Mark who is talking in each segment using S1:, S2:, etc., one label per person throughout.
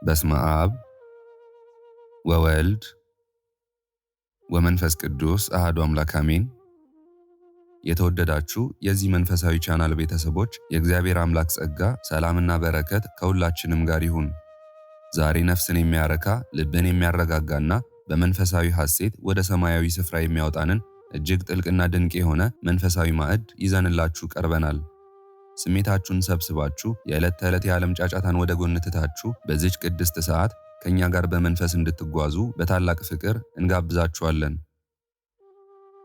S1: በስመ አብ ወወልድ ወመንፈስ ቅዱስ አሐዱ አምላክ አሜን። የተወደዳችሁ የዚህ መንፈሳዊ ቻናል ቤተሰቦች የእግዚአብሔር አምላክ ጸጋ፣ ሰላምና በረከት ከሁላችንም ጋር ይሁን። ዛሬ ነፍስን የሚያረካ ልብን የሚያረጋጋና በመንፈሳዊ ሐሴት ወደ ሰማያዊ ስፍራ የሚያወጣንን እጅግ ጥልቅና ድንቅ የሆነ መንፈሳዊ ማዕድ ይዘንላችሁ ቀርበናል። ስሜታችሁን ሰብስባችሁ የዕለት ተዕለት የዓለም ጫጫታን ወደ ጎን ትታችሁ በዚች ቅድስት ሰዓት ከኛ ጋር በመንፈስ እንድትጓዙ በታላቅ ፍቅር እንጋብዛችኋለን።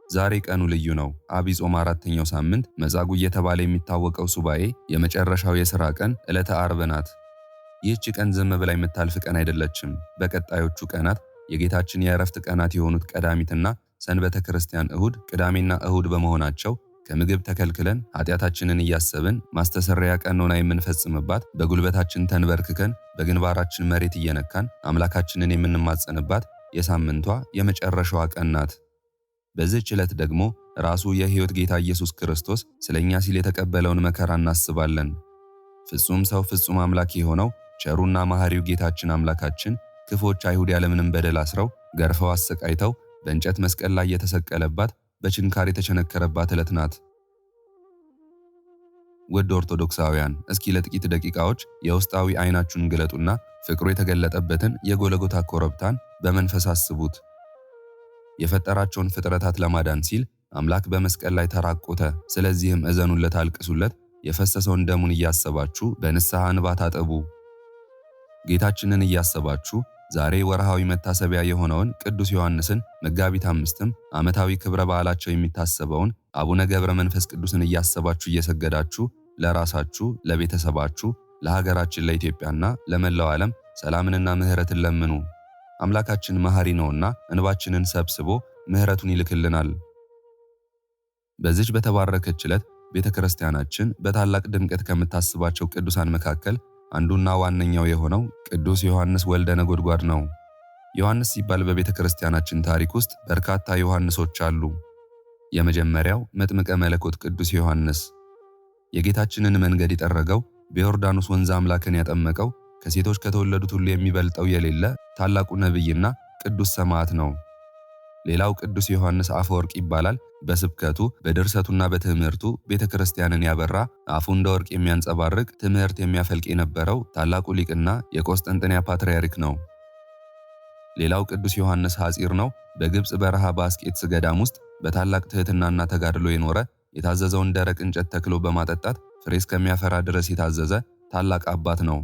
S1: ዛሬ ቀኑ ልዩ ነው። ዐቢይ ጾም 4ኛው ሳምንት መጻጉዕ እየተባለ የሚታወቀው ሱባኤ የመጨረሻው የሥራ ቀን ዕለተ ዓርብ ናት። ይህች ቀን ዝም ብላ የምታልፍ ቀን አይደለችም። በቀጣዮቹ ቀናት የጌታችን የዕረፍት ቀናት የሆኑት ቀዳሚትና ሰንበተ ክርስቲያን እሁድ፣ ቅዳሜና እሁድ በመሆናቸው ከምግብ ተከልክለን ኃጢአታችንን እያሰብን ማስተሰሪያ ቀኖና የምንፈጽምባት፣ በጉልበታችን ተንበርክከን በግንባራችን መሬት እየነካን አምላካችንን የምንማጸንባት የሳምንቷ የመጨረሻዋ ቀን ናት። በዚህች ዕለት ደግሞ ራሱ የሕይወት ጌታ ኢየሱስ ክርስቶስ ስለኛ ሲል የተቀበለውን መከራ እናስባለን። ፍጹም ሰው ፍጹም አምላክ የሆነው ቸሩና መሐሪው ጌታችን አምላካችን ክፎች አይሁድ ያለምንም በደል አስረው ገርፈው አሰቃይተው በእንጨት መስቀል ላይ የተሰቀለባት በችንካር የተቸነከረባት ዕለት ናት። ውድ ኦርቶዶክሳውያን፣ እስኪ ለጥቂት ደቂቃዎች የውስጣዊ ዓይናችሁን ግለጡና ፍቅሩ የተገለጠበትን የጎለጎታ ኮረብታን በመንፈስ አስቡት። የፈጠራቸውን ፍጥረታት ለማዳን ሲል አምላክ በመስቀል ላይ ተራቆተ። ስለዚህም እዘኑለት፣ አልቅሱለት። የፈሰሰውን ደሙን እያሰባችሁ በንስሐ እንባ ታጠቡ። ጌታችንን እያሰባችሁ ዛሬ ወርሃዊ መታሰቢያ የሆነውን ቅዱስ ዮሐንስን፣ መጋቢት 5ም ዓመታዊ ክብረ በዓላቸው የሚታሰበውን አቡነ ገብረ መንፈስ ቅዱስን እያሰባችሁ እየሰገዳችሁ ለራሳችሁ፣ ለቤተሰባችሁ፣ ለሀገራችን ለኢትዮጵያና ለመላው ዓለም ሰላምንና ምሕረትን ለምኑ። አምላካችን መሐሪ ነውና እንባችንን ሰብስቦ ምሕረቱን ይልክልናል። በዚች በተባረከች ዕለት ቤተ ክርስቲያናችን በታላቅ ድምቀት ከምታስባቸው ቅዱሳን መካከል አንዱና ዋነኛው የሆነው ቅዱስ ዮሐንስ ወልደ ነጎድጓድ ነው። ዮሐንስ ሲባል በቤተ ክርስቲያናችን ታሪክ ውስጥ በርካታ ዮሐንሶች አሉ። የመጀመሪያው መጥምቀ መለኮት ቅዱስ ዮሐንስ፣ የጌታችንን መንገድ የጠረገው፣ በዮርዳኖስ ወንዝ አምላክን ያጠመቀው፣ ከሴቶች ከተወለዱት ሁሉ የሚበልጠው የሌለ ታላቁ ነቢይና ቅዱስ ሰማዕት ነው። ሌላው ቅዱስ ዮሐንስ አፈወርቅ ይባላል። በስብከቱ በድርሰቱና በትምህርቱ ቤተ ክርስቲያንን ያበራ፣ አፉ እንደ ወርቅ የሚያንጸባርቅ ትምህርት የሚያፈልቅ የነበረው ታላቁ ሊቅና የቆስጠንጥንያ ፓትርያርክ ነው። ሌላው ቅዱስ ዮሐንስ ሐጺር ነው። በግብፅ በረሃ በአስቄጥስ ገዳም ውስጥ በታላቅ ትሕትናና ተጋድሎ የኖረ፣ የታዘዘውን ደረቅ እንጨት ተክሎ በማጠጣት ፍሬ እስከሚያፈራ ድረስ የታዘዘ ታላቅ አባት ነው።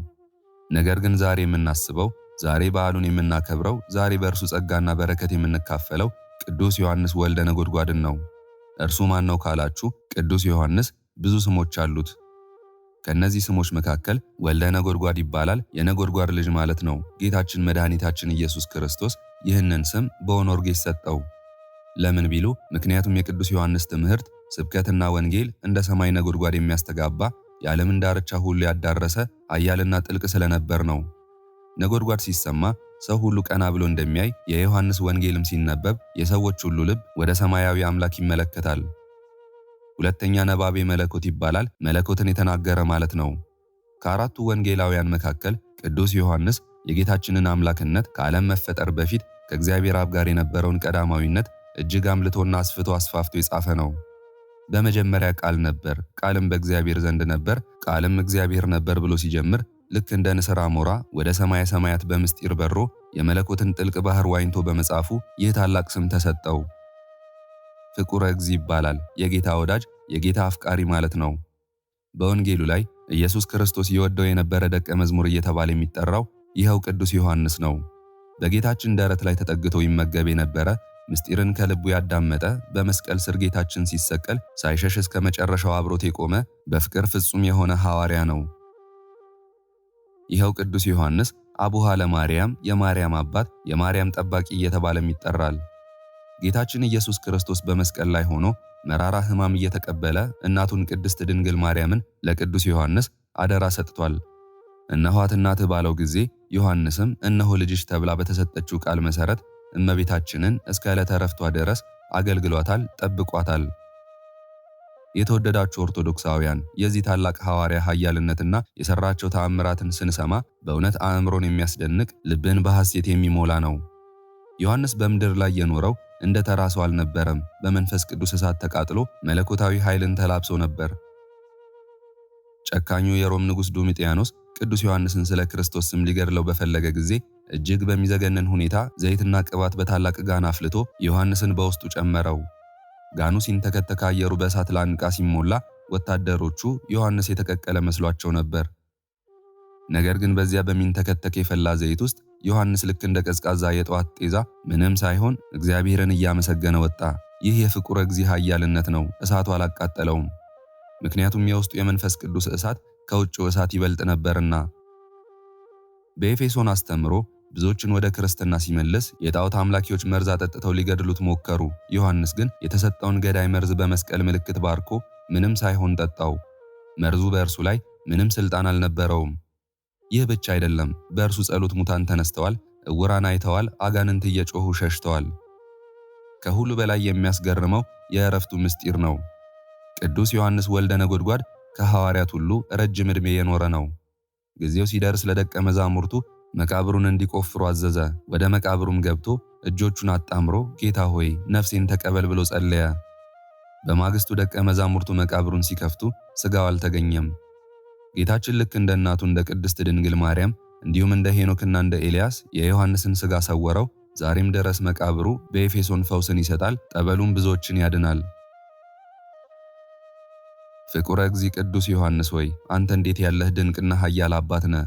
S1: ነገር ግን ዛሬ የምናስበው፣ ዛሬ በዓሉን የምናከብረው፣ ዛሬ በእርሱ ጸጋና በረከት የምንካፈለው ቅዱስ ዮሐንስ ወልደ ነጎድጓድን ነው። እርሱ ማን ነው ካላችሁ፣ ቅዱስ ዮሐንስ ብዙ ስሞች አሉት። ከነዚህ ስሞች መካከል ወልደ ነጎድጓድ ይባላል። የነጎድጓድ ልጅ ማለት ነው። ጌታችን መድኃኒታችን ኢየሱስ ክርስቶስ ይህንን ስም በኦኖርጌስ ሰጠው። ለምን ቢሉ፣ ምክንያቱም የቅዱስ ዮሐንስ ትምህርት፣ ስብከትና ወንጌል እንደ ሰማይ ነጎድጓድ የሚያስተጋባ የዓለምን ዳርቻ ሁሉ ያዳረሰ ኃያልና ጥልቅ ስለነበር ነው። ነጎድጓድ ሲሰማ ሰው ሁሉ ቀና ብሎ እንደሚያይ፣ የዮሐንስ ወንጌልም ሲነበብ የሰዎች ሁሉ ልብ ወደ ሰማያዊ አምላክ ይመለከታል። ሁለተኛ ነባቤ መለኮት ይባላል። መለኮትን የተናገረ ማለት ነው። ከአራቱ ወንጌላውያን መካከል ቅዱስ ዮሐንስ የጌታችንን አምላክነት ከዓለም መፈጠር በፊት ከእግዚአብሔር አብ ጋር የነበረውን ቀዳማዊነት እጅግ አምልቶና አስፍቶ አስፋፍቶ የጻፈ ነው። በመጀመሪያ ቃል ነበር፣ ቃልም በእግዚአብሔር ዘንድ ነበር፣ ቃልም እግዚአብሔር ነበር ብሎ ሲጀምር ልክ እንደ ንስር አሞራ ወደ ሰማየ ሰማያት በምስጢር በሮ የመለኮትን ጥልቅ ባህር ዋኝቶ በመጻፉ ይህ ታላቅ ስም ተሰጠው። ፍቁረ እግዚ ይባላል። የጌታ ወዳጅ፣ የጌታ አፍቃሪ ማለት ነው። በወንጌሉ ላይ ኢየሱስ ክርስቶስ ይወደው የነበረ ደቀ መዝሙር እየተባለ የሚጠራው ይኸው ቅዱስ ዮሐንስ ነው። በጌታችን ደረት ላይ ተጠግቶ ይመገብ የነበረ፣ ምስጢርን ከልቡ ያዳመጠ፣ በመስቀል ስር ጌታችን ሲሰቀል ሳይሸሽ እስከ መጨረሻው አብሮት የቆመ በፍቅር ፍጹም የሆነ ሐዋርያ ነው። ይኸው ቅዱስ ዮሐንስ አቡሃ ለማርያም፣ የማርያም አባት፣ የማርያም ጠባቂ እየተባለም ይጠራል። ጌታችን ኢየሱስ ክርስቶስ በመስቀል ላይ ሆኖ መራራ ሕማም እየተቀበለ እናቱን ቅድስት ድንግል ማርያምን ለቅዱስ ዮሐንስ አደራ ሰጥቷል። እነኋት እናትህ ባለው ጊዜ ዮሐንስም እነሆ ልጅሽ ተብላ በተሰጠችው ቃል መሠረት እመቤታችንን እስከ ዕለተ ዕረፍቷ ድረስ አገልግሏታል፣ ጠብቋታል። የተወደዳችሁ ኦርቶዶክሳውያን የዚህ ታላቅ ሐዋርያ ኃያልነትና የሰራቸው ተአምራትን ስንሰማ በእውነት አእምሮን የሚያስደንቅ ልብን በሐሴት የሚሞላ ነው። ዮሐንስ በምድር ላይ የኖረው እንደ ተራ ሰው አልነበረም። በመንፈስ ቅዱስ እሳት ተቃጥሎ መለኮታዊ ኃይልን ተላብሶ ነበር። ጨካኙ የሮም ንጉሥ ዶሚጢያኖስ ቅዱስ ዮሐንስን ስለ ክርስቶስ ስም ሊገድለው በፈለገ ጊዜ እጅግ በሚዘገንን ሁኔታ ዘይትና ቅባት በታላቅ ጋን አፍልቶ ዮሐንስን በውስጡ ጨመረው። ጋኑ ሲንተከተክ አየሩ በእሳት ላንቃ ሲሞላ ወታደሮቹ ዮሐንስ የተቀቀለ መስሏቸው ነበር። ነገር ግን በዚያ በሚንተከተክ የፈላ ዘይት ውስጥ ዮሐንስ ልክ እንደ ቀዝቃዛ የጠዋት ጤዛ ምንም ሳይሆን እግዚአብሔርን እያመሰገነ ወጣ። ይህ የፍቁረ እግዚእ ኃያልነት ነው። እሳቱ አላቃጠለውም። ምክንያቱም የውስጡ የመንፈስ ቅዱስ እሳት ከውጭው እሳት ይበልጥ ነበርና። በኤፌሶን አስተምሮ ብዙዎችን ወደ ክርስትና ሲመልስ የጣዖት አምላኪዎች መርዝ አጠጥተው ሊገድሉት ሞከሩ። ዮሐንስ ግን የተሰጠውን ገዳይ መርዝ በመስቀል ምልክት ባርኮ ምንም ሳይሆን ጠጣው። መርዙ በእርሱ ላይ ምንም ስልጣን አልነበረውም። ይህ ብቻ አይደለም፣ በእርሱ ጸሎት ሙታን ተነስተዋል፣ ዕውራን አይተዋል፣ አጋንንት እየጮሁ ሸሽተዋል። ከሁሉ በላይ የሚያስገርመው የእረፍቱ ምስጢር ነው። ቅዱስ ዮሐንስ ወልደ ነጎድጓድ ከሐዋርያት ሁሉ ረጅም ዕድሜ የኖረ ነው። ጊዜው ሲደርስ ለደቀ መዛሙርቱ መቃብሩን እንዲቆፍሩ አዘዘ። ወደ መቃብሩም ገብቶ እጆቹን አጣምሮ ጌታ ሆይ ነፍሴን ተቀበል ብሎ ጸለየ። በማግስቱ ደቀ መዛሙርቱ መቃብሩን ሲከፍቱ ሥጋው አልተገኘም። ጌታችን ልክ እንደ እናቱ እንደ ቅድስት ድንግል ማርያም እንዲሁም እንደ ሄኖክና እንደ ኤልያስ የዮሐንስን ሥጋ ሰወረው። ዛሬም ድረስ መቃብሩ በኤፌሶን ፈውስን ይሰጣል፣ ጠበሉም ብዙዎችን ያድናል። ፍቁረ እግዚእ ቅዱስ ዮሐንስ ሆይ አንተ እንዴት ያለህ ድንቅና ኃያል አባት ነህ!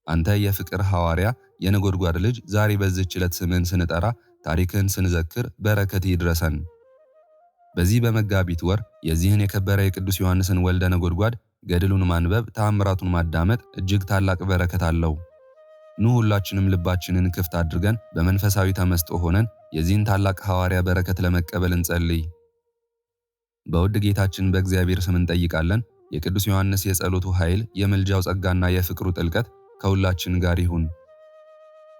S1: አንተ የፍቅር ሐዋርያ የነጎድጓድ ልጅ ዛሬ በዚህች ዕለት ስምህን ስንጠራ ታሪክህን ስንዘክር በረከት ይድረሰን። በዚህ በመጋቢት ወር የዚህን የከበረ የቅዱስ ዮሐንስን ወልደ ነጎድጓድ ገድሉን ማንበብ ተአምራቱን ማዳመጥ እጅግ ታላቅ በረከት አለው። ኑ ሁላችንም ልባችንን ክፍት አድርገን በመንፈሳዊ ተመስጦ ሆነን የዚህን ታላቅ ሐዋርያ በረከት ለመቀበል እንጸልይ። በውድ ጌታችን በእግዚአብሔር ስም እንጠይቃለን። የቅዱስ ዮሐንስ የጸሎቱ ኃይል፣ የምልጃው ጸጋና የፍቅሩ ጥልቀት ከሁላችን ጋር ይሁን።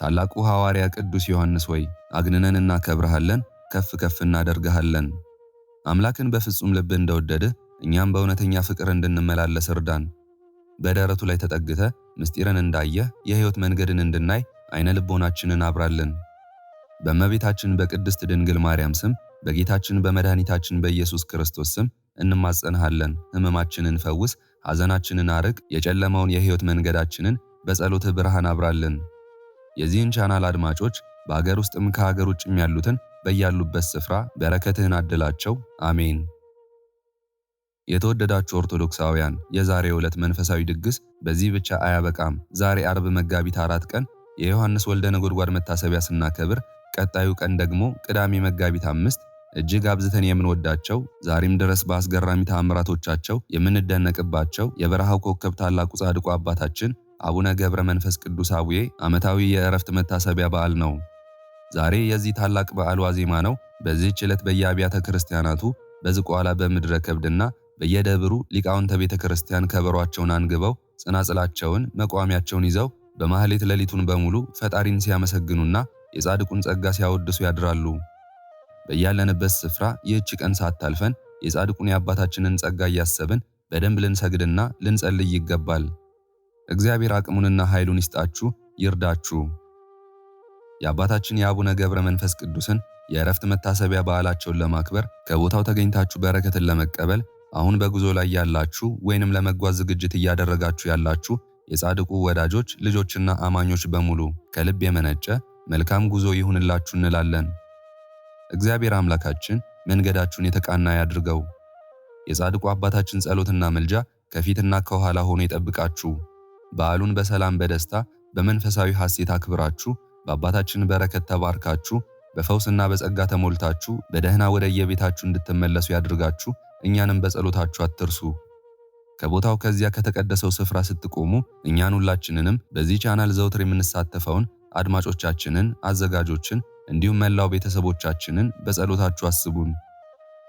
S1: ታላቁ ሐዋርያ ቅዱስ ዮሐንስ ሆይ አግንነን እናከብርሃለን፣ ከፍ ከፍ እናደርግሃለን። አምላክን በፍጹም ልብ እንደወደድህ እኛም በእውነተኛ ፍቅር እንድንመላለስ እርዳን። በደረቱ ላይ ተጠግተ ምስጢርን እንዳየህ የሕይወት መንገድን እንድናይ አይነ ልቦናችንን አብራልን። በእመቤታችን በቅድስት ድንግል ማርያም ስም በጌታችን በመድኃኒታችን በኢየሱስ ክርስቶስ ስም እንማጸንሃለን። ሕመማችንን ፈውስ፣ ሐዘናችንን አርቅ፣ የጨለመውን የሕይወት መንገዳችንን በጸሎትህ ብርሃን አብራልን። የዚህን ቻናል አድማጮች በአገር ውስጥም ከሀገር ውጭም ያሉትን በያሉበት ስፍራ በረከትህን አድላቸው። አሜን። የተወደዳችሁ ኦርቶዶክሳውያን የዛሬው ዕለት መንፈሳዊ ድግስ በዚህ ብቻ አያበቃም። ዛሬ አርብ መጋቢት 4 ቀን የዮሐንስ ወልደ ነጎድጓድ መታሰቢያ ስናከብር፣ ቀጣዩ ቀን ደግሞ ቅዳሜ መጋቢት 5 እጅግ አብዝተን የምንወዳቸው ዛሬም ድረስ በአስገራሚ ተአምራቶቻቸው የምንደነቅባቸው የበረሃው ኮከብ ታላቁ ጻድቁ አባታችን አቡነ ገብረ መንፈስ ቅዱስ አቡዬ ዓመታዊ የዕረፍት መታሰቢያ በዓል ነው። ዛሬ የዚህ ታላቅ በዓል ዋዜማ ነው። በዚህች ዕለት በየአብያተ ክርስቲያናቱ በዝቋላ በምድረ ከብድና በየደብሩ ሊቃውንተ ቤተ ክርስቲያን ከበሯቸውን አንግበው ጽናጽላቸውን መቋሚያቸውን ይዘው በማህሌት ሌሊቱን በሙሉ ፈጣሪን ሲያመሰግኑና የጻድቁን ጸጋ ሲያወድሱ ያድራሉ። በያለንበት ስፍራ ይህች ቀን ሳታልፈን የጻድቁን የአባታችንን ጸጋ እያሰብን በደንብ ልንሰግድና ልንጸልይ ይገባል። እግዚአብሔር አቅሙንና ኃይሉን ይስጣችሁ፣ ይርዳችሁ። የአባታችን የአቡነ ገብረ መንፈስ ቅዱስን የዕረፍት መታሰቢያ በዓላቸውን ለማክበር ከቦታው ተገኝታችሁ በረከትን ለመቀበል አሁን በጉዞ ላይ ያላችሁ ወይንም ለመጓዝ ዝግጅት እያደረጋችሁ ያላችሁ የጻድቁ ወዳጆች ልጆችና አማኞች በሙሉ ከልብ የመነጨ መልካም ጉዞ ይሁንላችሁ እንላለን። እግዚአብሔር አምላካችን መንገዳችሁን የተቃና ያድርገው። የጻድቁ አባታችን ጸሎትና መልጃ ከፊትና ከኋላ ሆኖ ይጠብቃችሁ። በዓሉን በሰላም በደስታ በመንፈሳዊ ሐሴት አክብራችሁ በአባታችን በረከት ተባርካችሁ በፈውስና በጸጋ ተሞልታችሁ በደህና ወደ የቤታችሁ እንድትመለሱ ያድርጋችሁ። እኛንም በጸሎታችሁ አትርሱ። ከቦታው ከዚያ ከተቀደሰው ስፍራ ስትቆሙ እኛን ሁላችንንም በዚህ ቻናል ዘውትር የምንሳተፈውን አድማጮቻችንን፣ አዘጋጆችን እንዲሁም መላው ቤተሰቦቻችንን በጸሎታችሁ አስቡን።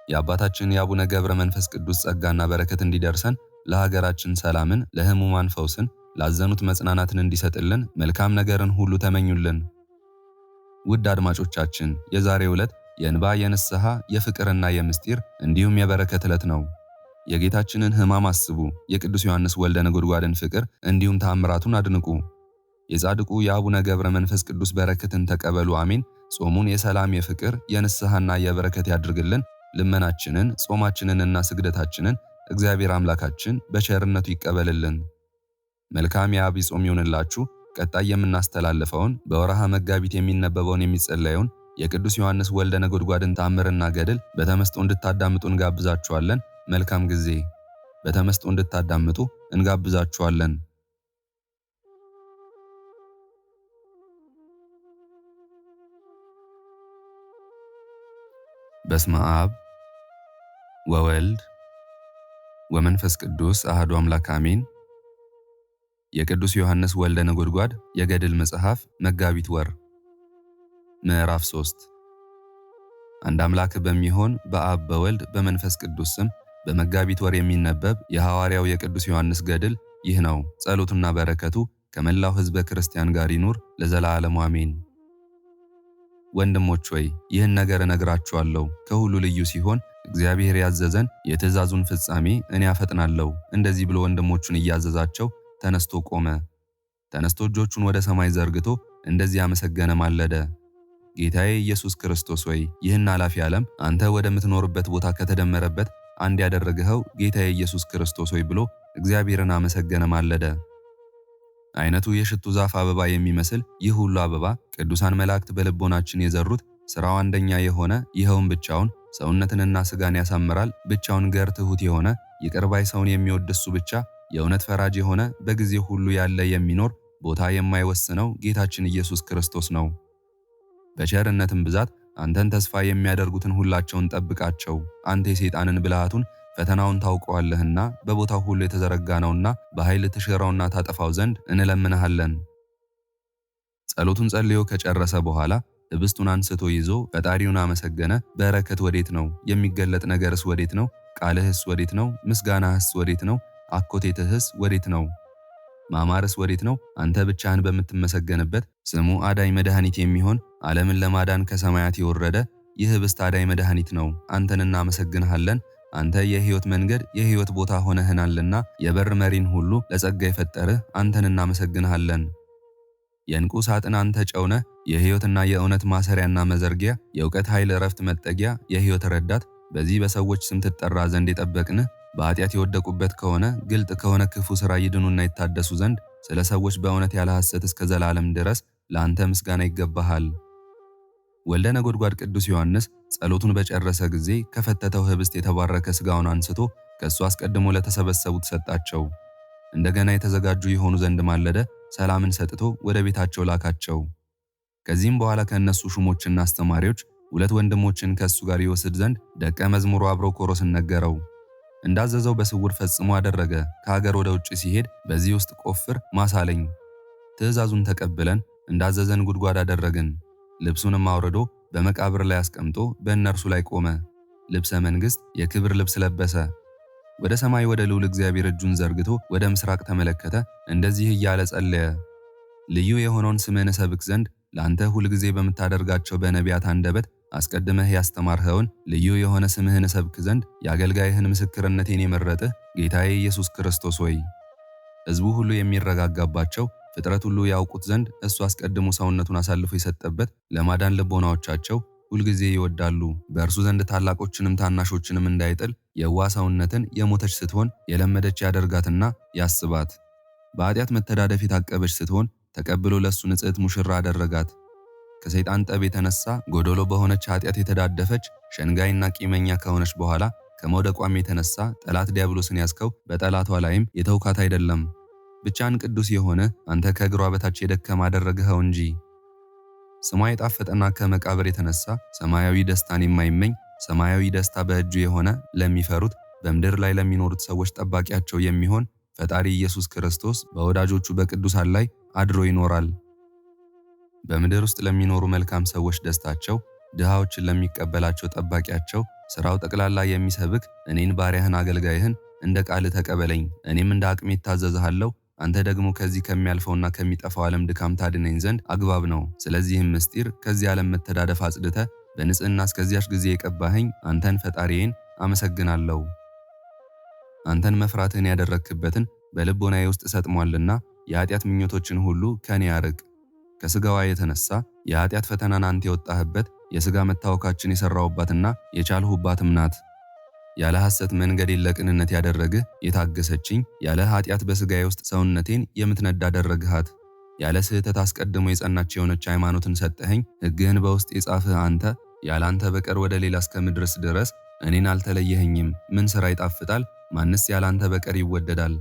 S1: የአባታችን የአቡነ ገብረ መንፈስ ቅዱስ ጸጋና በረከት እንዲደርሰን ለሀገራችን ሰላምን፣ ለሕሙማን ፈውስን፣ ላዘኑት መጽናናትን እንዲሰጥልን መልካም ነገርን ሁሉ ተመኙልን። ውድ አድማጮቻችን የዛሬው ዕለት የእንባ፣ የንስሐ፣ የፍቅርና የምስጢር እንዲሁም የበረከት ዕለት ነው። የጌታችንን ሕማም አስቡ። የቅዱስ ዮሐንስ ወልደ ነጎድጓድን ፍቅር እንዲሁም ተአምራቱን አድንቁ። የጻድቁ የአቡነ ገብረ መንፈስ ቅዱስ በረከትን ተቀበሉ። አሜን። ጾሙን የሰላም የፍቅር የንስሐና የበረከት ያድርግልን። ልመናችንን ጾማችንንና ስግደታችንን እግዚአብሔር አምላካችን በቸርነቱ ይቀበልልን። መልካም የዐቢይ ጾም ይሁንላችሁ። ቀጣይ የምናስተላልፈውን በወርሃ መጋቢት የሚነበበውን የሚጸለየውን የቅዱስ ዮሐንስ ወልደ ነጎድጓድን ተአምርና ገድል በተመስጦ እንድታዳምጡ እንጋብዛችኋለን። መልካም ጊዜ። በተመስጦ እንድታዳምጡ እንጋብዛችኋለን። በስመ አብ ወወልድ ወመንፈስ ቅዱስ አሐዱ አምላክ አሜን። የቅዱስ ዮሐንስ ወልደ ነጎድጓድ የገድል መጽሐፍ መጋቢት ወር። ምዕራፍ 3 አንድ አምላክ በሚሆን በአብ በወልድ በመንፈስ ቅዱስ ስም በመጋቢት ወር የሚነበብ የሐዋርያው የቅዱስ ዮሐንስ ገድል ይህ ነው። ጸሎቱና በረከቱ ከመላው ሕዝበ ክርስቲያን ጋር ይኑር ለዘላለሙ አሜን። ወንድሞች ሆይ ይህን ነገር እነግራችኋለሁ። ከሁሉ ልዩ ሲሆን እግዚአብሔር ያዘዘን የትእዛዙን ፍጻሜ እኔ አፈጥናለሁ። እንደዚህ ብሎ ወንድሞቹን እያዘዛቸው ተነስቶ ቆመ። ተነስቶ እጆቹን ወደ ሰማይ ዘርግቶ እንደዚህ አመሰገነ፣ ማለደ። ጌታዬ ኢየሱስ ክርስቶስ ሆይ ይህን ኃላፊ ዓለም አንተ ወደምትኖርበት ቦታ ከተደመረበት አንድ ያደረግኸው ጌታዬ ኢየሱስ ክርስቶስ ሆይ ብሎ እግዚአብሔርን አመሰገነ፣ ማለደ። አይነቱ የሽቱ ዛፍ አበባ የሚመስል ይህ ሁሉ አበባ ቅዱሳን መላእክት በልቦናችን የዘሩት ሥራው አንደኛ የሆነ ይኸውን ብቻውን ሰውነትንና ሥጋን ያሳምራል። ብቻውን ገር ትሑት የሆነ ይቅር ባይ ሰውን የሚወድ እሱ ብቻ የእውነት ፈራጅ የሆነ በጊዜ ሁሉ ያለ የሚኖር ቦታ የማይወስነው ጌታችን ኢየሱስ ክርስቶስ ነው። በቸርነትም ብዛት አንተን ተስፋ የሚያደርጉትን ሁላቸውን ጠብቃቸው። አንተ የሰይጣንን ብልሃቱን ፈተናውን ታውቀዋለህና በቦታው ሁሉ የተዘረጋ ነውና በኃይል ትሽረውና ታጠፋው ዘንድ እንለምንሃለን። ጸሎቱን ጸልዮ ከጨረሰ በኋላ ህብስቱን አንስቶ ይዞ ፈጣሪውን አመሰገነ። በረከት ወዴት ነው? የሚገለጥ ነገርስ ወዴት ነው? ቃልህስ ወዴት ነው? ምስጋናህስ ወዴት ነው? አኮቴትህስ ወዴት ነው? ማማርስ ወዴት ነው? አንተ ብቻህን በምትመሰገንበት ስሙ አዳኝ መድኃኒት የሚሆን ዓለምን ለማዳን ከሰማያት የወረደ ይህ ህብስት አዳኝ መድኃኒት ነው። አንተን እናመሰግንሃለን። አንተ የሕይወት መንገድ የሕይወት ቦታ ሆነህናልና የበር መሪን ሁሉ ለጸጋ የፈጠርህ አንተን እናመሰግንሃለን። የዕንቁ ሳጥን አንተ ጨው ነህ፣ የሕይወትና የእውነት ማሰሪያና መዘርጊያ፣ የእውቀት ኃይል ዕረፍት መጠጊያ፣ የሕይወት ረዳት፣ በዚህ በሰዎች ስም ትጠራ ዘንድ የጠበቅንህ፣ በኃጢአት የወደቁበት ከሆነ ግልጥ ከሆነ ክፉ ሥራ ይድኑና ይታደሱ ዘንድ ስለ ሰዎች በእውነት ያለ ሐሰት እስከ ዘላለም ድረስ ለአንተ ምስጋና ይገባሃል። ወልደ ነጎድጓድ ቅዱስ ዮሐንስ ጸሎቱን በጨረሰ ጊዜ ከፈተተው ህብስት የተባረከ ሥጋውን አንስቶ ከእሱ አስቀድሞ ለተሰበሰቡት ሰጣቸው። እንደገና የተዘጋጁ የሆኑ ዘንድ ማለደ። ሰላምን ሰጥቶ ወደ ቤታቸው ላካቸው። ከዚህም በኋላ ከእነሱ ሹሞችና አስተማሪዎች 2 ወንድሞችን ከእሱ ጋር ይወስድ ዘንድ ደቀ መዝሙሩ አብሮኮሮስን ነገረው። እንዳዘዘው በስውር ፈጽሞ አደረገ። ከሀገር ወደ ውጭ ሲሄድ በዚህ ውስጥ ቆፍር ማሳለኝ። ትእዛዙን ተቀብለን እንዳዘዘን ጉድጓድ አደረግን። ልብሱንም አውርዶ በመቃብር ላይ አስቀምጦ በእነርሱ ላይ ቆመ። ልብሰ መንግሥት የክብር ልብስ ለበሰ። ወደ ሰማይ ወደ ልዑል እግዚአብሔር እጁን ዘርግቶ ወደ ምስራቅ ተመለከተ። እንደዚህ እያለ ጸለየ። ልዩ የሆነውን ስምህን እሰብክ ዘንድ ለአንተ ሁልጊዜ በምታደርጋቸው በነቢያት አንደበት አስቀድመህ ያስተማርኸውን ልዩ የሆነ ስምህን እሰብክ ዘንድ የአገልጋይህን ምስክርነቴን የመረጥህ ጌታዬ ኢየሱስ ክርስቶስ ሆይ ሕዝቡ ሁሉ የሚረጋጋባቸው ፍጥረት ሁሉ ያውቁት ዘንድ እሱ አስቀድሞ ሰውነቱን አሳልፎ የሰጠበት ለማዳን ልቦናዎቻቸው ሁልጊዜ ይወዳሉ። በእርሱ ዘንድ ታላቆችንም ታናሾችንም እንዳይጥል የዋህ ሰውነትን የሞተች ስትሆን የለመደች ያደርጋትና ያስባት። በኃጢአት መተዳደፍ የታቀበች ስትሆን ተቀብሎ ለእሱ ንጽሕት ሙሽራ አደረጋት። ከሰይጣን ጠብ የተነሳ ጎዶሎ በሆነች ኃጢአት የተዳደፈች ሸንጋይና ቂመኛ ከሆነች በኋላ ከመውደቋም የተነሳ ጠላት ዲያብሎስን ያዝከው፣ በጠላቷ ላይም የተውካት አይደለም። ብቻን ቅዱስ የሆነ አንተ ከእግሯ በታች የደከመ አደረግኸው እንጂ። ስሟ የጣፈጠና ከመቃብር የተነሳ ሰማያዊ ደስታን የማይመኝ ሰማያዊ ደስታ በእጁ የሆነ ለሚፈሩት በምድር ላይ ለሚኖሩት ሰዎች ጠባቂያቸው የሚሆን ፈጣሪ ኢየሱስ ክርስቶስ በወዳጆቹ በቅዱሳን ላይ አድሮ ይኖራል። በምድር ውስጥ ለሚኖሩ መልካም ሰዎች ደስታቸው፣ ድሃዎችን ለሚቀበላቸው ጠባቂያቸው፣ ሥራው ጠቅላላ የሚሰብክ እኔን ባሪያህን አገልጋይህን እንደ ቃል ተቀበለኝ፣ እኔም እንደ አቅሜ እታዘዝሃለሁ። አንተ ደግሞ ከዚህ ከሚያልፈውና ከሚጠፋው ዓለም ድካም ታድነኝ ዘንድ አግባብ ነው። ስለዚህም ምስጢር ከዚህ ዓለም መተዳደፍ አጽድተ በንጽህና እስከዚያች ጊዜ የቀባኸኝ አንተን ፈጣሪዬን አመሰግናለሁ። አንተን መፍራትህን ያደረክበትን በልቦናዬ ውስጥ ሰጥሟልና የኃጢአት ምኞቶችን ሁሉ ከኔ ያርቅ። ከሥጋዋ የተነሳ የኃጢአት ፈተናን አንተ የወጣህበት የሥጋ መታወካችን የሠራሁባትና የቻልሁባትም ናት። ያለ ሐሰት መንገዴን ለቅንነት ያደረግህ የታገሰችኝ፣ ያለ ኃጢአት በሥጋዬ ውስጥ ሰውነቴን የምትነዳ አደረግሃት። ያለ ስህተት አስቀድሞ የጸናች የሆነች ሃይማኖትን ሰጠኸኝ። ሕግህን በውስጥ የጻፍህ አንተ ያለ አንተ በቀር ወደ ሌላ እስከምድረስ ድረስ እኔን አልተለየኸኝም። ምን ሥራ ይጣፍጣል? ማንስ ያለ አንተ በቀር ይወደዳል?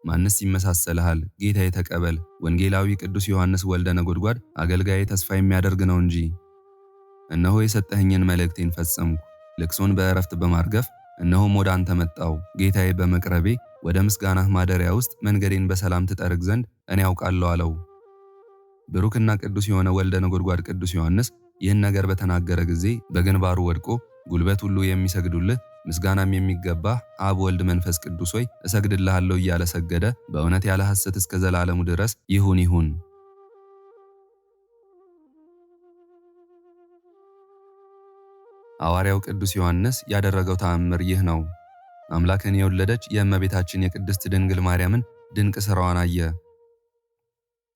S1: ማንስ ይመሳሰልሃል? ጌታዬ ተቀበል። ወንጌላዊ ቅዱስ ዮሐንስ ወልደ ነጎድጓድ አገልጋዬ ተስፋ የሚያደርግ ነው እንጂ። እነሆ የሰጠኸኝን መልእክቴን ፈጸምኩ። ልቅሶን በእረፍት በማርገፍ እነሆም ወደ አንተ መጣው። ጌታዬ በመቅረቤ ወደ ምስጋናህ ማደሪያ ውስጥ መንገዴን በሰላም ትጠርግ ዘንድ እኔ ያውቃለሁ አለው። ብሩክና ቅዱስ የሆነ ወልደ ነጎድጓድ ቅዱስ ዮሐንስ ይህን ነገር በተናገረ ጊዜ በግንባሩ ወድቆ ጉልበት ሁሉ የሚሰግዱልህ ምስጋናም የሚገባህ አብ ወልድ መንፈስ ቅዱስ ሆይ እሰግድልሃለሁ እያለ ሰገደ። በእውነት ያለ ሐሰት እስከ ዘላለሙ ድረስ ይሁን ይሁን። ሐዋርያው ቅዱስ ዮሐንስ ያደረገው ተአምር ይህ ነው። አምላክን የወለደች የእመቤታችን የቅድስት ድንግል ማርያምን ድንቅ ሥራዋን አየ።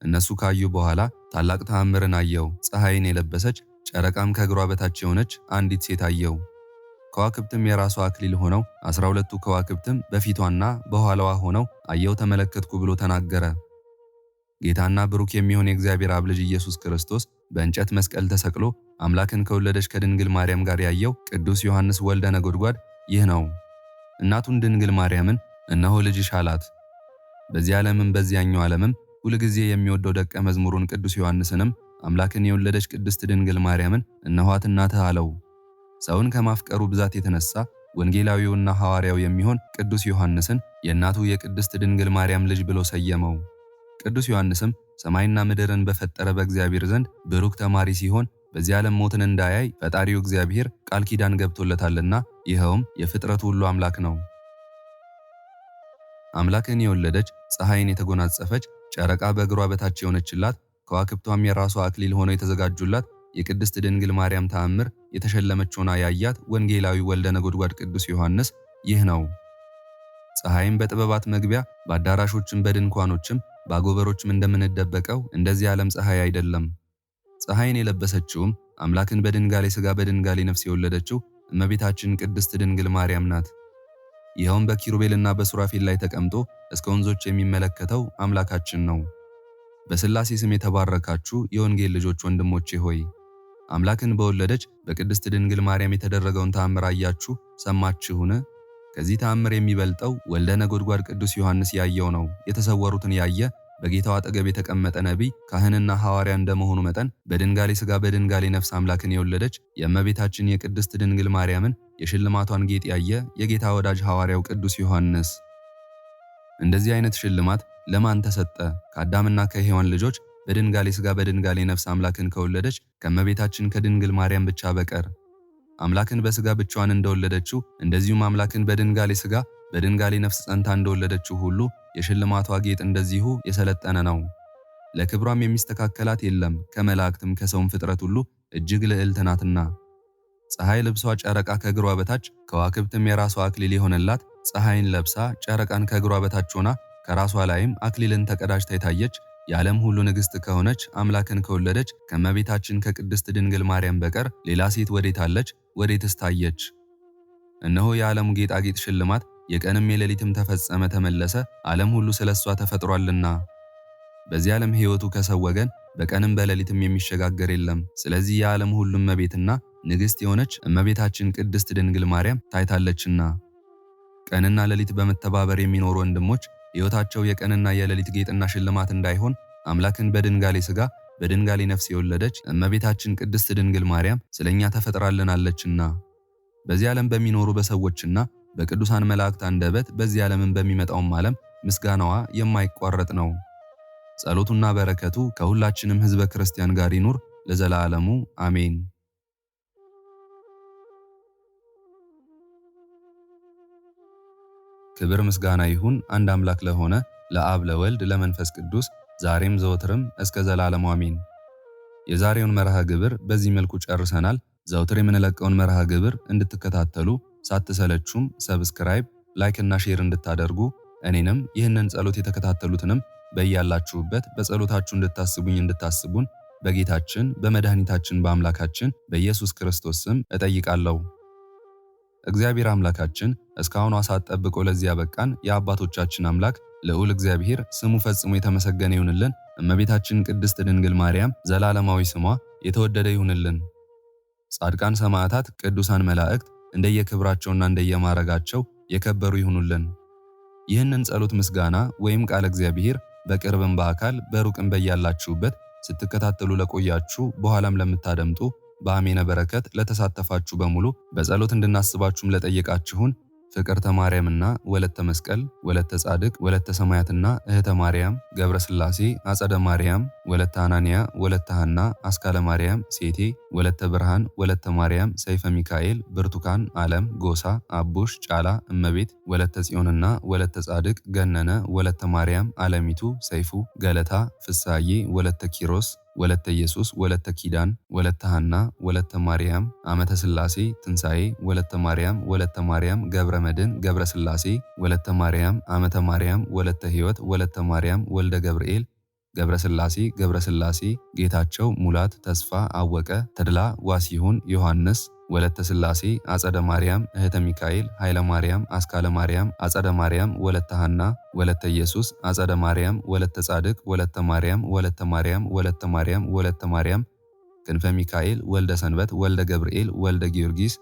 S1: እነሱ ካዩ በኋላ ታላቅ ተአምርን አየው። ፀሐይን የለበሰች ጨረቃም ከእግሯ በታች የሆነች አንዲት ሴት አየው። ከዋክብትም የራሷ አክሊል ሆነው 12ቱ ከዋክብትም በፊቷና በኋላዋ ሆነው አየው ተመለከትኩ ብሎ ተናገረ። ጌታና ብሩክ የሚሆን የእግዚአብሔር አብ ልጅ ኢየሱስ ክርስቶስ በእንጨት መስቀል ተሰቅሎ አምላክን ከወለደች ከድንግል ማርያም ጋር ያየው ቅዱስ ዮሐንስ ወልደ ነጎድጓድ ይህ ነው። እናቱን ድንግል ማርያምን እነሆ ልጅሽ አላት። በዚህ ዓለምም በዚያኛው ዓለምም ሁልጊዜ የሚወደው ደቀ መዝሙሩን ቅዱስ ዮሐንስንም አምላክን የወለደች ቅድስት ድንግል ማርያምን እነኋት እናትህ አለው። ሰውን ከማፍቀሩ ብዛት የተነሳ ወንጌላዊውና ሐዋርያው የሚሆን ቅዱስ ዮሐንስን የእናቱ የቅድስት ድንግል ማርያም ልጅ ብሎ ሰየመው። ቅዱስ ዮሐንስም ሰማይና ምድርን በፈጠረ በእግዚአብሔር ዘንድ ብሩክ ተማሪ ሲሆን በዚህ ዓለም ሞትን እንዳያይ ፈጣሪው እግዚአብሔር ቃል ኪዳን ገብቶለታልና ይኸውም የፍጥረቱ ሁሉ አምላክ ነው። አምላክን የወለደች ፀሐይን የተጎናጸፈች ጨረቃ በእግሯ በታች የሆነችላት ከዋክብቷም የራሷ አክሊል ሆነው የተዘጋጁላት የቅድስት ድንግል ማርያም ተአምር የተሸለመች ሆና ያያት ወንጌላዊ ወልደ ነጎድጓድ ቅዱስ ዮሐንስ ይህ ነው። ፀሐይም በጥበባት መግቢያ በአዳራሾችም በድንኳኖችም በአጎበሮችም እንደምንደበቀው እንደዚህ ዓለም ፀሐይ አይደለም። ፀሐይን የለበሰችውም አምላክን በድንጋሌ ሥጋ በድንጋሌ ነፍስ የወለደችው እመቤታችን ቅድስት ድንግል ማርያም ናት። ይኸውም በኪሩቤልና በሱራፌል ላይ ተቀምጦ እስከ ወንዞች የሚመለከተው አምላካችን ነው። በሥላሴ ስም የተባረካችሁ የወንጌል ልጆች ወንድሞቼ ሆይ አምላክን በወለደች በቅድስት ድንግል ማርያም የተደረገውን ተአምር አያችሁ ሰማችሁን? ከዚህ ተአምር የሚበልጠው ወልደ ነጎድጓድ ቅዱስ ዮሐንስ ያየው ነው። የተሰወሩትን ያየ በጌታው አጠገብ የተቀመጠ ነቢይ ካህንና ሐዋርያ እንደመሆኑ መጠን በድንጋሌ ሥጋ በድንጋሌ ነፍስ አምላክን የወለደች የእመቤታችን የቅድስት ድንግል ማርያምን የሽልማቷን ጌጥ ያየ የጌታ ወዳጅ ሐዋርያው ቅዱስ ዮሐንስ። እንደዚህ አይነት ሽልማት ለማን ተሰጠ? ከአዳምና ከሔዋን ልጆች በድንጋሌ ሥጋ በድንጋሌ ነፍስ አምላክን ከወለደች ከእመቤታችን ከድንግል ማርያም ብቻ በቀር። አምላክን በሥጋ ብቻዋን እንደወለደችው እንደዚሁም አምላክን በድንጋሌ ሥጋ በድንጋሌ ነፍስ ጸንታ እንደወለደችው ሁሉ የሽልማቷ ጌጥ እንደዚሁ የሰለጠነ ነው። ለክብሯም የሚስተካከላት የለም። ከመላእክትም ከሰውም ፍጥረት ሁሉ እጅግ ልዕልት ናትና። ፀሐይ ልብሷ ጨረቃ ከእግሯ በታች ከዋክብትም የራሷ አክሊል የሆነላት ፀሐይን ለብሳ ጨረቃን ከእግሯ በታች ሆና ከራሷ ላይም አክሊልን ተቀዳጅታ የታየች የዓለም ሁሉ ንግሥት ከሆነች አምላክን ከወለደች ከእመቤታችን ከቅድስት ድንግል ማርያም በቀር ሌላ ሴት ወዴት አለች? ወዴትስ ታየች? እነሆ የዓለሙ ጌጣጌጥ ሽልማት የቀንም የሌሊትም ተፈጸመ ተመለሰ፣ ዓለም ሁሉ ስለሷ ተፈጥሯልና። በዚህ ዓለም ሕይወቱ ከሰው ወገን በቀንም በሌሊትም የሚሸጋገር የለም። ስለዚህ የዓለም ሁሉ እመቤትና ንግሥት የሆነች እመቤታችን ቅድስት ድንግል ማርያም ታይታለችና። ቀንና ሌሊት በመተባበር የሚኖሩ ወንድሞች ሕይወታቸው የቀንና የሌሊት ጌጥና ሽልማት እንዳይሆን አምላክን በድንጋሌ ሥጋ በድንጋሌ ነፍስ የወለደች እመቤታችን ቅድስት ድንግል ማርያም ስለኛ ተፈጥራልናለችና። በዚህ ዓለም በሚኖሩ በሰዎችና በቅዱሳን መላእክት አንደበት በዚህ ዓለምን በሚመጣውም ዓለም ምስጋናዋ የማይቋረጥ ነው። ጸሎቱና በረከቱ ከሁላችንም ሕዝበ ክርስቲያን ጋር ይኑር ለዘላለሙ አሜን። ክብር ምስጋና ይሁን አንድ አምላክ ለሆነ ለአብ ለወልድ ለመንፈስ ቅዱስ ዛሬም ዘወትርም እስከ ዘላለሙ አሜን። የዛሬውን መርሃ ግብር በዚህ መልኩ ጨርሰናል። ዘውትር የምንለቀውን መርሃ ግብር እንድትከታተሉ ሳትሰለቹም ሰብስክራይብ፣ ላይክ እና ሼር እንድታደርጉ እኔንም ይህንን ጸሎት የተከታተሉትንም በያላችሁበት በጸሎታችሁ እንድታስቡን በጌታችን በመድኃኒታችን በአምላካችን በኢየሱስ ክርስቶስ ስም እጠይቃለሁ። እግዚአብሔር አምላካችን እስካሁኗ ሰዓት ጠብቆ ለዚህ ያበቃን የአባቶቻችን አምላክ ልዑል እግዚአብሔር ስሙ ፈጽሞ የተመሰገነ ይሁንልን። እመቤታችን ቅድስት ድንግል ማርያም ዘላለማዊ ስሟ የተወደደ ይሁንልን። ጻድቃን ሰማዕታት፣ ቅዱሳን መላእክት እንደየክብራቸውና እንደየማረጋቸው የከበሩ ይሁኑልን። ይህንን ጸሎት ምስጋና ወይም ቃለ እግዚአብሔር በቅርብም በአካል በሩቅም በያላችሁበት ስትከታተሉ ለቆያችሁ በኋላም ለምታደምጡ በአሜነ በረከት ለተሳተፋችሁ በሙሉ በጸሎት እንድናስባችሁም ለጠየቃችሁን ፍቅርተ ማርያምና ወለተ መስቀል፣ ወለተ ጻድቅ፣ ወለተ ሰማያትና እህተ ማርያም፣ ገብረ ሥላሴ፣ አጸደ ማርያም፣ ወለተ አናንያ፣ ወለተ ሐና፣ አስካለ ማርያም፣ ሴቴ፣ ወለተ ብርሃን፣ ወለተ ማርያም፣ ሰይፈ ሚካኤል፣ ብርቱካን፣ ዓለም፣ ጎሳ፣ አቡሽ፣ ጫላ፣ እመቤት፣ ወለተ ጽዮንና ወለተ ጻድቅ፣ ገነነ፣ ወለተ ማርያም፣ ዓለሚቱ፣ ሰይፉ፣ ገለታ፣ ፍሳዬ፣ ወለተ ኪሮስ፣ ወለተ ኢየሱስ፣ ወለተ ኪዳን፣ ወለተ ሐና፣ ወለተ ማርያም፣ አመተ ሥላሴ፣ ትንሣኤ፣ ወለተ ማርያም፣ ገብረ መድን፣ ገብረ ሥላሴ፣ ወለተ ማርያም፣ አመተ ማርያም፣ ወለተ ሕይወት፣ ወለተ ማርያም፣ ወልደ ገብርኤል፣ ገብረ ሥላሴ፣ ጌታቸው፣ ሙላት፣ ተስፋ፣ አወቀ፣ ተድላ፣ ዋሲሁን፣ ዮሐንስ፣ ወለተ ሥላሴ፣ አጸደ ማርያም፣ እህተ ሚካኤል፣ ኃይለ ማርያም፣ አስካለ ማርያም፣ አጸደ ማርያም፣ ወለተ ሐና፣ ወለተ ኢየሱስ፣ አጸደ ማርያም፣ ወለተ ጻድቅ፣ ወለተ ማርያም፣ ወለተ ማርያም፣ ክንፈ ሚካኤል፣ ወልደ ሰንበት፣ ወልደ ገብርኤል፣ ወልደ ጊዮርጊስ፣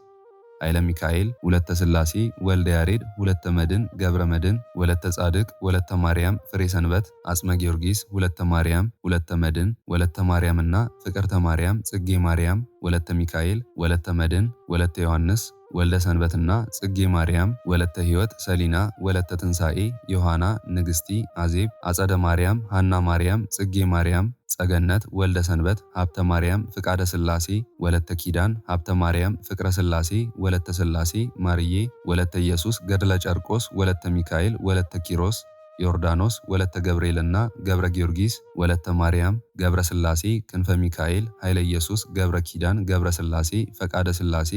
S1: ኃይለ ሚካኤል፣ ወለተ ሥላሴ፣ ወልደ ያሬድ፣ ወለተ መድን፣ ገብረ መድን፣ ወለተ ጻድቅ፣ ወለተ ማርያም፣ ፍሬ ሰንበት፣ አጽመ ጊዮርጊስ፣ ወለተ ማርያም፣ ወለተ መድን፣ ወለተ ማርያምና ፍቅርተ ማርያም፣ ጽጌ ማርያም፣ ወለተ ሚካኤል፣ ወለተ መድን፣ ወለተ ዮሐንስ፣ ወልደ ሰንበትና ጽጌ ማርያም፣ ወለተ ሕይወት፣ ሰሊና፣ ወለተ ትንሣኤ፣ ዮሐና፣ ንግሥቲ፣ አዜብ፣ አጸደ ማርያም፣ ሐና ማርያም፣ ጽጌ ማርያም፣ ጸገነት፣ ወልደ ሰንበት፣ ሀብተ ማርያም፣ ፍቃደ ሥላሴ፣ ወለተ ኪዳን፣ ሀብተ ማርያም፣ ፍቅረ ሥላሴ፣ ወለተ ሥላሴ፣ ማርዬ፣ ወለተ ኢየሱስ፣ ገድለ ጨርቆስ፣ ወለተ ሚካኤል፣ ወለተ ኪሮስ፣ ዮርዳኖስ፣ ወለተ ገብርኤልና ገብረ ጊዮርጊስ፣ ወለተ ማርያም፣ ገብረ ሥላሴ፣ ክንፈ ሚካኤል፣ ኃይለ ኢየሱስ፣ ገብረ ኪዳን፣ ገብረ ሥላሴ፣ ፈቃደ ሥላሴ፣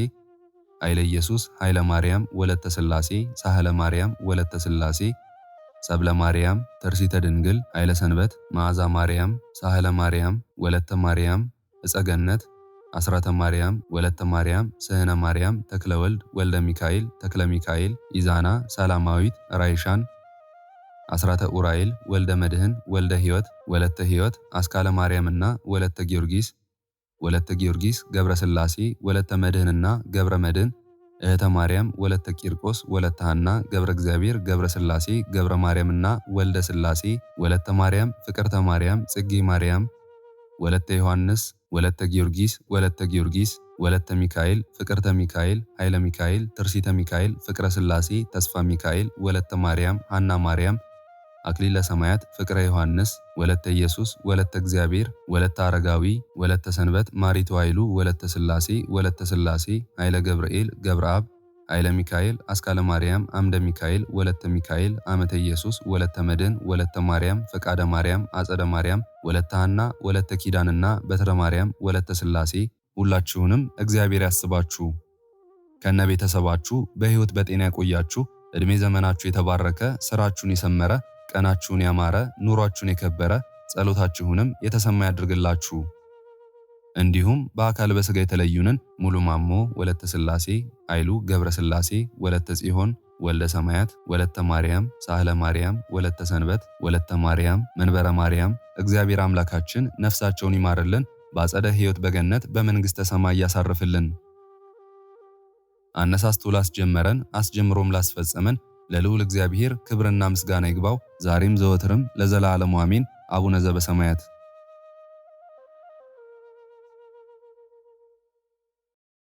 S1: ኃይለ ኢየሱስ፣ ኃይለ ማርያም፣ ወለተ ሥላሴ፣ ሳህለ ማርያም፣ ወለተ ሥላሴ፣ ሰብለ ማርያም፣ ተርሲተ ድንግል፣ ኃይለ ሰንበት፣ መዓዛ ማርያም፣ ሳህለ ማርያም፣ ወለተ ማርያም፣ እጸገነት፣ አስራተ ማርያም፣ ወለተ ማርያም፣ ስህነ ማርያም፣ ተክለ ወልድ፣ ወልደ ሚካኤል፣ ተክለ ሚካኤል፣ ኢዛና፣ ሰላማዊት፣ ራይሻን፣ አስራተ ኡራኤል፣ ወልደ መድህን፣ ወልደ ሕይወት፣ አስካለ ማርያምና ወለተ ጊዮርጊስ፣ ገብረ ሥላሴ፣ ወለተ መድህንና ገብረ መድህን፣ እህተ ማርያም፣ ወለተ ቂርቆስ፣ ወለተ ሐና፣ ገብረ እግዚአብሔር፣ ገብረ ሥላሴ፣ ገብረ ማርያምና ወልደ ሥላሴ፣ ወለተ ማርያም፣ ፍቅርተ ማርያም፣ ጽጌ ማርያም፣ ወለተ ዮሐንስ፣ ወለተ ጊዮርጊስ፣ ወለተ ሚካኤል፣ ፍቅርተ ሚካኤል፣ ኃይለ ሚካኤል፣ ትርሲተ ሚካኤል፣ ፍቅረ ሥላሴ፣ ተስፋ ሚካኤል፣ ወለተ ማርያም፣ ሐና ማርያም፣ አክሊለ ሰማያት፣ ፍቅረ ዮሐንስ፣ ወለተ ኢየሱስ፣ ወለተ እግዚአብሔር፣ ወለተ አረጋዊ፣ ወለተ ሰንበት፣ ማሪቱ ኃይሉ፣ ወለተ ሥላሴ፣ ኃይለ ገብርኤል፣ ገብረ አብ፣ ኃይለ ሚካኤል፣ አስካለ ማርያም፣ አምደ ሚካኤል፣ ወለተ ሚካኤል፣ አመተ ኢየሱስ፣ ወለተ መድን፣ ወለተ ማርያም፣ ፈቃደ ማርያም፣ አጸደ ማርያም፣ ወለተ ሐና፣ ወለተ ኪዳንና በትረ ማርያም፣ ወለተ ሥላሴ ሁላችሁንም እግዚአብሔር ያስባችሁ ከነ ቤተሰባችሁ በሕይወት በጤና ያቆያችሁ። ዕድሜ ዘመናችሁ የተባረከ፣ ስራችሁን የሰመረ፣ ቀናችሁን ያማረ፣ ኑሯችሁን የከበረ፣ ጸሎታችሁንም የተሰማ ያድርግላችሁ። እንዲሁም በአካል በሥጋ የተለዩንን ሙሉ ማሞ፣ ወለተ ሥላሴ፣ ኃይሉ ገብረ ሥላሴ፣ ወለተ ጽዮን፣ ወልደ ሰማያት፣ ወለተ ማርያም፣ ሳህለ ማርያም፣ ወለተ ሰንበት፣ ወለተ ማርያም፣ መንበረ ማርያም እግዚአብሔር አምላካችን ነፍሳቸውን ይማርልን፣ በአጸደ ሕይወት በገነት በመንግሥተ ሰማይ ያሳርፍልን። አነሳስቶ ላስጀመረን አስጀምሮም ላስፈጸመን ለልዑል እግዚአብሔር ክብርና ምስጋና ይግባው ዛሬም ዘወትርም ለዘላለሙ አሜን። አቡነ ዘበሰማያት